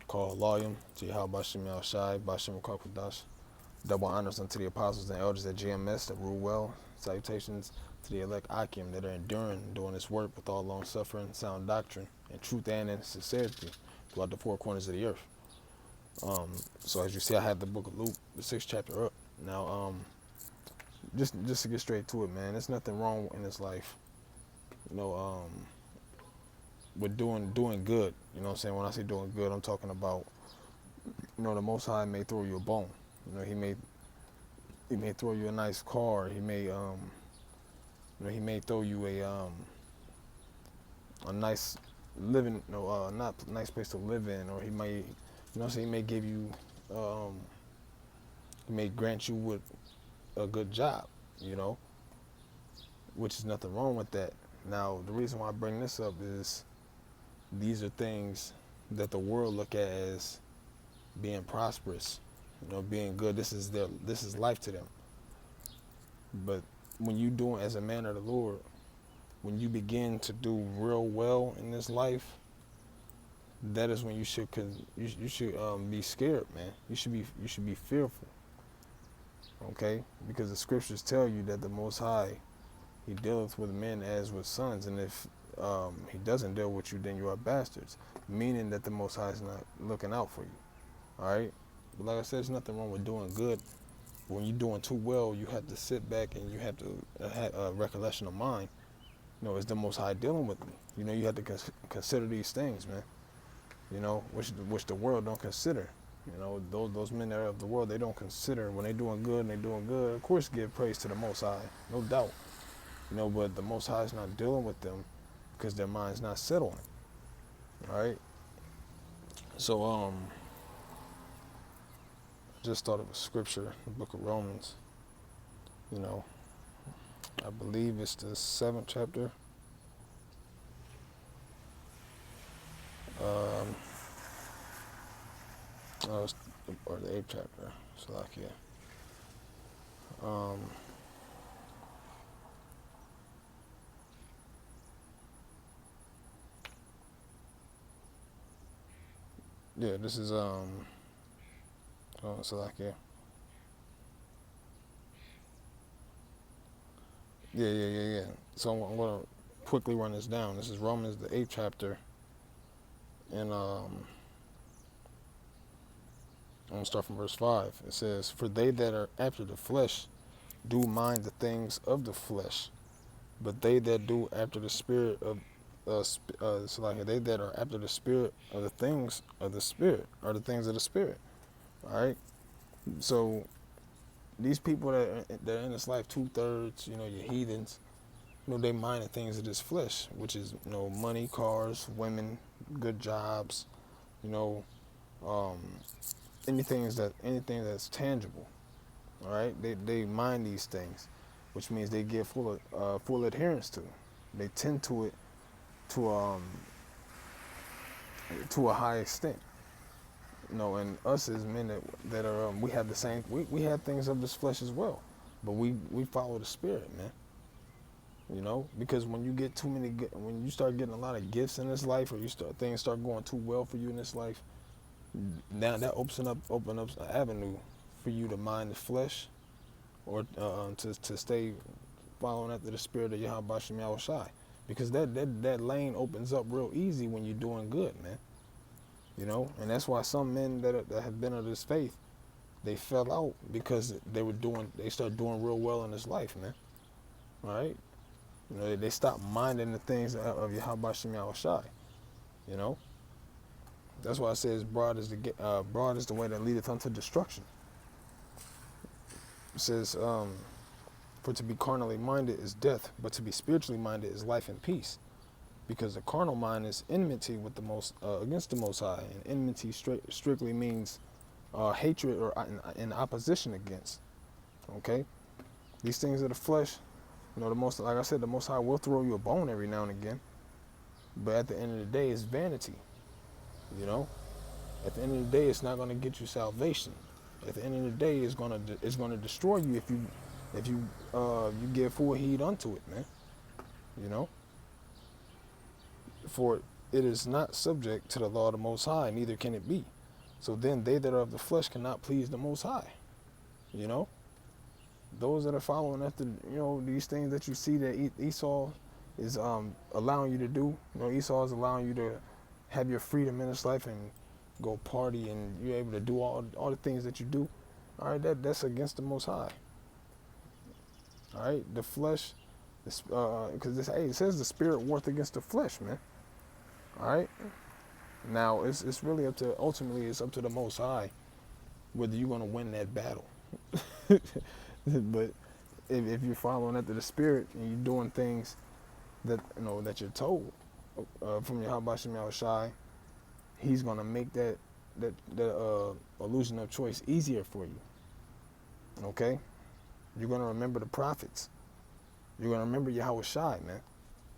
called Layim to Yahweh Shem Yahweh Shai, Bashem Kwakadash. Double honors unto the apostles and elders at GMS that rule well. Salutations to the elect Akim that are enduring, doing this work with all long suffering, sound doctrine, and truth and in sincerity throughout the four corners of the earth. So as you see, I have the book of Luke, the 6th chapter up. Now, just to get straight to it, man, there's nothing wrong in this life, you know, with doing good. You know what I'm saying? When I say doing good, I'm talking about, the Most High may throw you a bone. He may throw you a nice car. He may he may throw you a nice living, not nice place to live in, or he may, he may give you, he may grant you with a good job, which is nothing wrong with that. Now, the reason why I bring this up is these are things that the world look at as being prosperous, being good. This is life to them. But when you doing as a man of the Lord, when you begin to do real well in this life, that is when you should be scared, man. You should be fearful. Okay? Because the scriptures tell you that the Most High, he dealeth with men as with sons, and if he doesn't deal with you, then you are bastards. Meaning that the Most High is not looking out for you. All right? But like I said, there's nothing wrong with doing good. When you're doing too well, you have to sit back and you have to have a recollection of mind. Is the Most High dealing with me? You have to consider these things, man. Which the world don't consider. Those men that are of the world, they don't consider when they're doing good and they're doing good. Of course, give praise to the Most High, no doubt. But the Most High is not dealing with them because their mind's not set on it. All right. So just thought of a scripture, the book of Romans. I believe it's the 7th chapter. Or the 8th chapter. Salakia. Yeah, this is Salakia. Yeah. So I'm gonna quickly run this down. This is Romans, the 8th chapter, and I'm gonna start from verse 5. It says, "For they that are after the flesh do mind the things of the flesh, but they that do after the spirit of they that are after the spirit of the things of the spirit are the things of the spirit." All right. So these people that are in this life, 2/3, your heathens, they mind the things of this flesh, which is money, cars, women, good jobs, anything that's tangible. All right, they mind these things, which means they give full adherence to. They tend to it to a high extent. And us as men that are we have the same. We have things of this flesh as well, but we follow the spirit, man. Because when you get when you start getting a lot of gifts in this life, or things start going too well for you in this life, now that open up an avenue for you to mind the flesh, or to stay following after the spirit of Yahweh Shem Yahweh Shai. Because that lane opens up real easy when you're doing good, man. And that's why some men that have been of this faith, they fell out because they started doing real well in this life, man. All right? They stopped minding the things of Yahweh Shem Yahweh Shai. That's why it says broad is the way that leadeth unto destruction. It says, for to be carnally minded is death, but to be spiritually minded is life and peace. Because the carnal mind is enmity with against the Most High, and enmity strictly means hatred or in opposition against. Okay, these things of the flesh, like I said, the Most High will throw you a bone every now and again, but at the end of the day, it's vanity. At the end of the day, it's not going to get you salvation. At the end of the day, it's going to destroy you if you give full heed unto it, man. For it is not subject to the law of the Most High, neither can it be. So then they that are of the flesh cannot please the Most High. You know, those that are following after, these things that you see that Esau is allowing you to do. Esau is allowing you to have your freedom in this life and go party, and you're able to do all the things that you do. All right, that's against the Most High. All right, the flesh, because it says the spirit warreth against the flesh, man. All right. Now it's really ultimately it's up to the Most High whether you're gonna win that battle. But if you're following after the spirit and you're doing things that that you're told from your Habashim Yahushai, he's gonna make that illusion of choice easier for you. Okay, you're gonna remember the prophets. You're gonna remember Yahushai, man.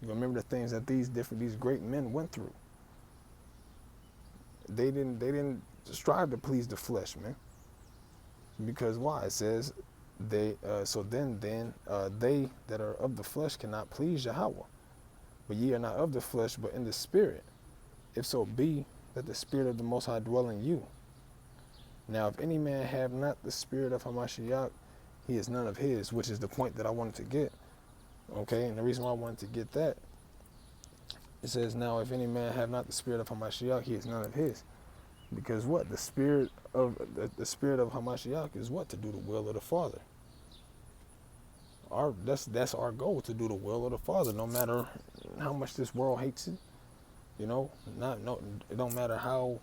You're gonna remember the things that these great men went through. They didn't strive to please the flesh, man. Because why? It says they that are of the flesh cannot please Yahweh. But ye are not of the flesh, but in the spirit. If so be that the spirit of the Most High dwell in you. Now, if any man have not the spirit of Hamashiach, he is none of his, which is the point that I wanted to get. Okay, and the reason why I wanted to get that, it says, now if any man have not the spirit of Hamashiach, he is none of his. Because what? The spirit of Hamashiach is what? To do the will of the Father. That's our goal, to do the will of the Father, no matter how much this world hates it. It don't matter how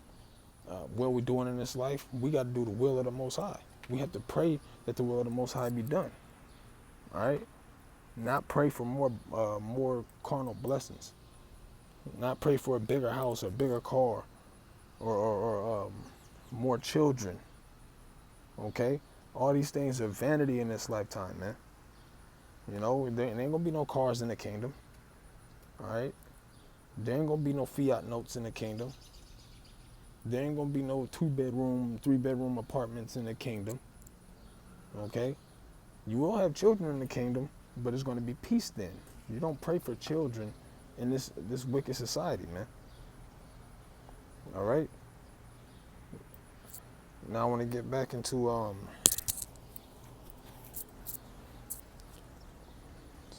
well we're doing in this life. We got to do the will of the Most High. We have to pray that the will of the Most High be done. All right, not pray for more carnal blessings. Not pray for a bigger house, or a bigger car, or more children. Okay, all these things are vanity in this lifetime, man. There ain't gonna be no cars in the kingdom. All right, there ain't gonna be no fiat notes in the kingdom. There ain't gonna be no 2-bedroom, 3-bedroom apartments in the kingdom. Okay, you will have children in the kingdom, but it's gonna be peace then. You don't pray for children in this wicked society, man. All right. Now I want to get back into I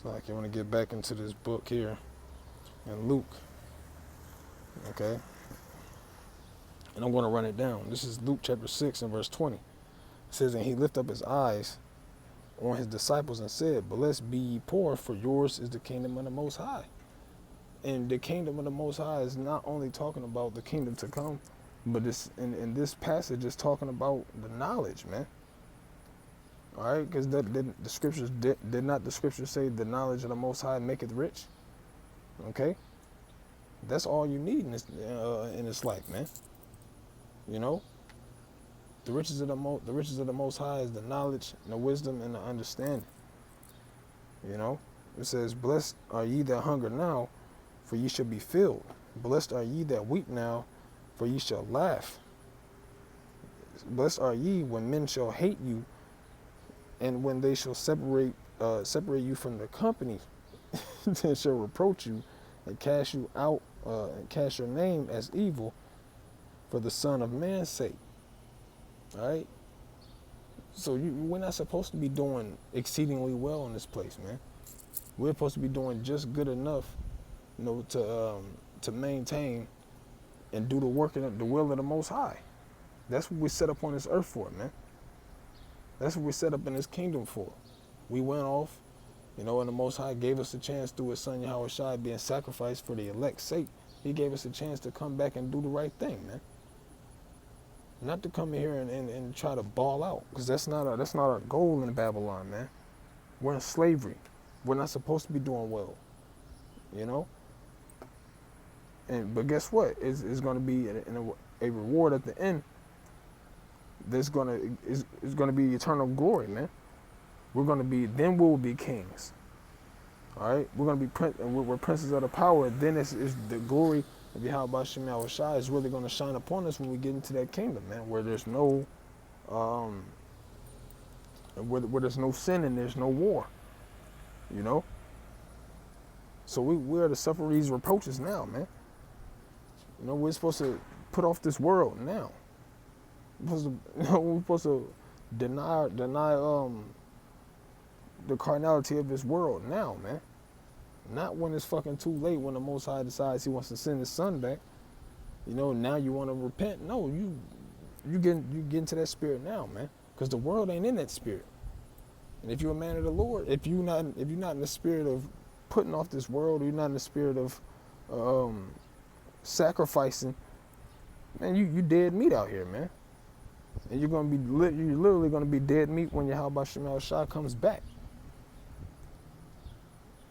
want to get back into this book here in Luke. Okay. And I'm going to run it down. This is Luke chapter 6 and verse 20. It says, and he lifted up his eyes on his disciples and said, blessed be ye poor, for yours is the kingdom of the Most High. And the kingdom of the Most High is not only talking about the kingdom to come, but in this passage is talking about the knowledge, man. All right, because the scriptures did not the scriptures say the knowledge of the Most High maketh rich? Okay, that's all you need in this life, man. The riches of the Most High is the knowledge and the wisdom and the understanding. It says, blessed are ye that hunger now, for ye shall be filled. Blessed are ye that weep now, for ye shall laugh. Blessed are ye when men shall hate you, and when they shall separate you from the company, they shall reproach you and cast you out, and cast your name as evil for the Son of Man's sake. All right. So we're not supposed to be doing exceedingly well in this place, man. We're supposed to be doing just good enough, to maintain and do the work of the will of the Most High. That's what we set up on this earth for, man. That's what we set up in this kingdom for. We went off, and the Most High gave us a chance through his son Yahushua being sacrificed for the elect's sake. He gave us a chance to come back and do the right thing, man. Not to come in here and try to ball out, because that's not our goal in Babylon, man. We're in slavery. We're not supposed to be doing well, But guess what? It's going to be a reward at the end. Is going to be eternal glory, man. Then we'll be kings. All right, we're going to be we're princes of the power. Then it's the glory of Yahweh Shem Yahushai is really going to shine upon us when we get into that kingdom, man, where there's no where there's no sin and there's no war. So we are to suffer these reproaches now, man. We're supposed to put off this world now. We're supposed to deny the carnality of this world now, man. Not when it's fucking too late, when the Most High decides He wants to send His Son back. Now you want to repent. No, you get into that spirit now, man. Because the world ain't in that spirit. And if you're a man of the Lord, if you're not in the spirit of putting off this world, or you're not in the spirit of sacrificing, man, you dead meat out here, man. And you're literally gonna be dead meat when Yahweh Shem Shai comes back.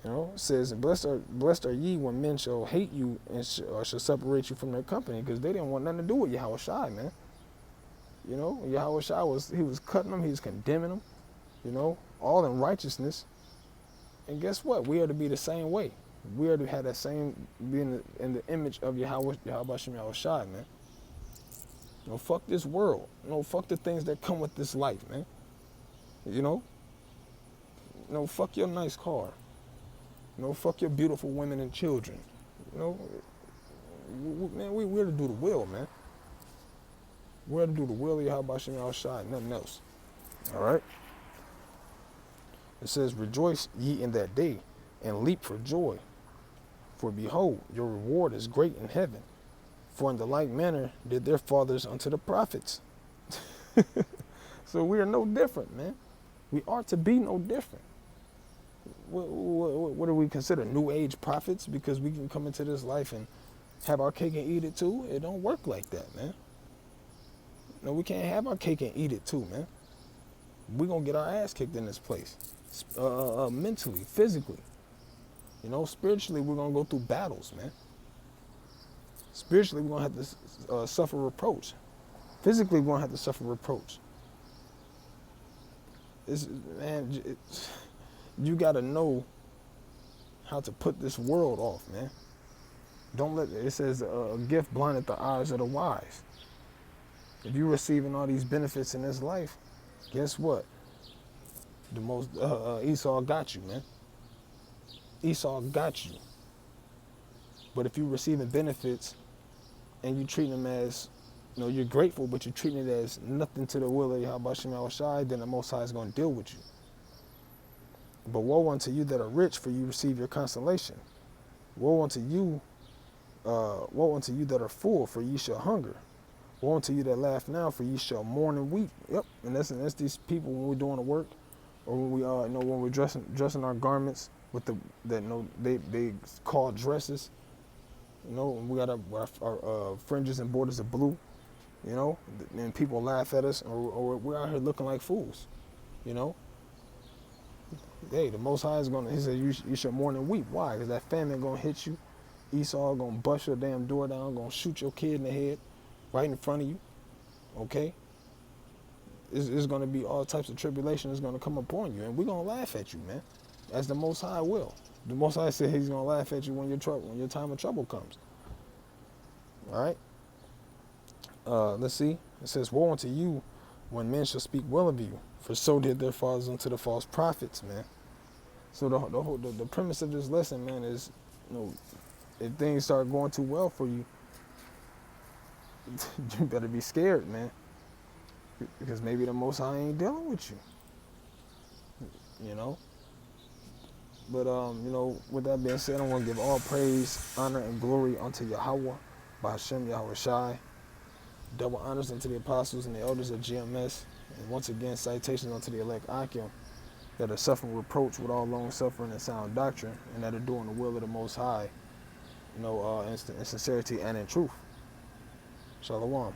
It says, blessed are ye when men shall hate you and shall separate you from their company, because they didn't want nothing to do with Yahweh Shai, man. Yahweh Shai was cutting them, he was condemning them, all in righteousness. And guess what? We are to be the same way. We are to have that same, being in the image of Yahweh Shem Shai, man. Fuck this world. Fuck the things that come with this life, man. Fuck your nice car. Fuck your beautiful women and children. Man, we're to do the will, man. We're to do the will of Yahweh Shem Shai, nothing else. All right? It says, rejoice ye in that day, and leap for joy. For behold, your reward is great in heaven. For in the like manner did their fathers unto the prophets. So we are no different, man. We are to be no different. What do we consider? New age prophets? Because we can come into this life and have our cake and eat it too? It don't work like that, man. No, we can't have our cake and eat it too, man. We're going to get our ass kicked in this place. Mentally, physically. Spiritually, we're going to go through battles, man. Spiritually, we're going to have to suffer reproach. Physically, we're going to have to suffer reproach. You got to know how to put this world off, man. Don't let it says a gift blindeth the eyes of the wise. If you're receiving all these benefits in this life, guess what? The most Esau got you, man. Esau got you. But if you're receiving benefits and you treat them as, you're grateful, but you're treating it as nothing to the will of Yahweh Shem Shai, then the Most High is going to deal with you. But woe unto you that are rich, for you receive your consolation. Woe unto you that are full, for ye shall hunger. Woe unto you that laugh now, for ye shall mourn and weep. Yep, and that's these people when we're doing the work, or when we when we're dressing our garments with they call dresses. We got our fringes and borders of blue. And people laugh at us, or we're out here looking like fools. Hey, the Most High is he said you should mourn and weep. Why? Because that famine gonna hit you. Esau gonna bust your damn door down, gonna shoot your kid in the head right in front of you. Okay? It's gonna be all types of tribulation that's gonna come upon you, and we're gonna laugh at you, man. As the Most High will. The Most High said he's gonna laugh at you when your time of trouble comes. All right? Let's see. It says, woe unto you when men shall speak well of you, for so did their fathers unto the false prophets, man. So the premise of this lesson, man, is, if things start going too well for you, you better be scared, man, because maybe the Most High ain't dealing with you. But with that being said, I want to give all praise, honor, and glory unto Yahweh, by Hashem Yahweh Shai. Double honors unto the apostles and the elders of GMS, and once again citations unto the elect Akim, that are suffering reproach with all long suffering and sound doctrine, and that are doing the will of the Most High, in sincerity and in truth. Shalom.